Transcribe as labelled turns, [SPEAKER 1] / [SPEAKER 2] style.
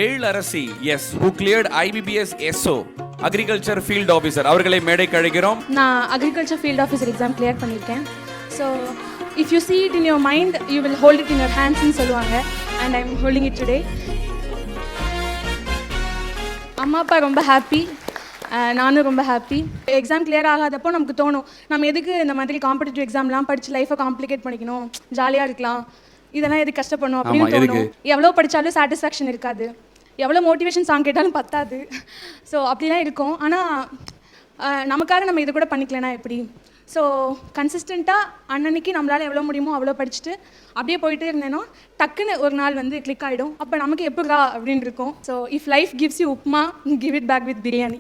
[SPEAKER 1] Ezhilarasi S who cleared IBPS SO agriculture field officer அவர்களை மேடைக்கு அழைக்கிறோம்.
[SPEAKER 2] நான் agriculture field officer exam clear பண்ணியிருக்கேன். So if you see it in your mind you will hold it in your hands ன்னு சொல்லுவாங்க. and I'm holding it today. அம்மா அப்பா ரொம்ப ஹாப்பி, நானும் ரொம்ப ஹாப்பி. எக்ஸாம் கிளியர் ஆகாதப்போ நமக்கு தோணும், நம்ம எதுக்கு இந்த மாதிரி காம்படிட்டிவ் எக்ஸாம்லாம் படித்து லைஃப்பை காம்ப்ளிகேட் பண்ணிக்கணும், ஜாலியாக இருக்கலாம், இதெல்லாம் எதுக்கு கஷ்டப்படணும் அப்படின்னு தோணும். எவ்வளோ படித்தாலும் சாட்டிஸ்ஃபேக்ஷன் இருக்காது, எவ்வளோ மோட்டிவேஷன் சாங் கேட்டாலும் பத்தாது. ஸோ அப்படிலாம் இருக்கும். ஆனால் நமக்காக நம்ம இது கூட பண்ணிக்கலனா எப்படி? ஸோ கன்சிஸ்டண்ட்டாக அன்னன்னைக்கு நம்மளால் எவ்வளோ முடியுமோ அவ்வளோ படிச்சுட்டு அப்படியே போயிட்டே இருந்தேனோ டக்குன்னு ஒரு நாள் வந்து கிளிக் ஆகிடும். அப்போ நமக்கு எப்படா அப்படின்னு இருக்கும். So if life gives you upma, give it back with biryani.